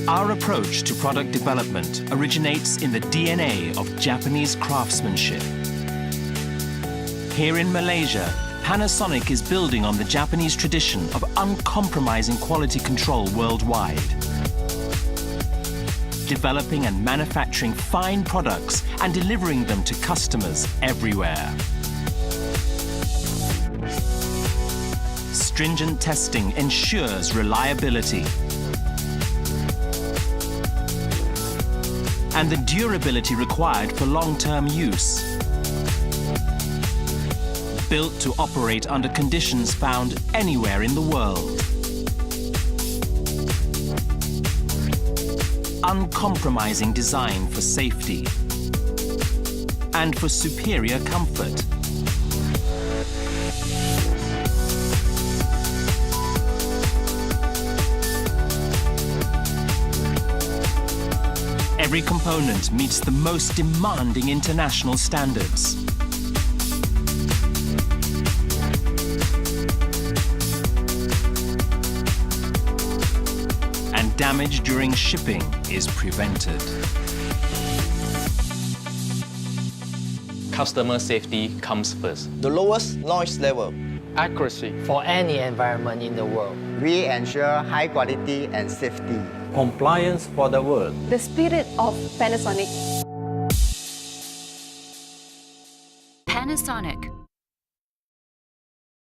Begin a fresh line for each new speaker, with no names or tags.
Our approach to product development originates in the DNA of Japanese craftsmanship. Here in Malaysia, Panasonic is building on the Japanese tradition of uncompromising quality control worldwide. Developing and manufacturing fine products and delivering them to customers everywhere. Stringent testing ensures reliability. And the durability required for long-term use. Built to operate under conditions found anywhere in the world. Uncompromising design for safety and for superior comfort. Every component meets the most demanding international standards. And damage during shipping is prevented.
Customer safety comes first.
The lowest noise level.
Accuracy for any environment in the world.
We ensure high quality and safety.
Compliance for the world.
The spirit of Panasonic.
Panasonic.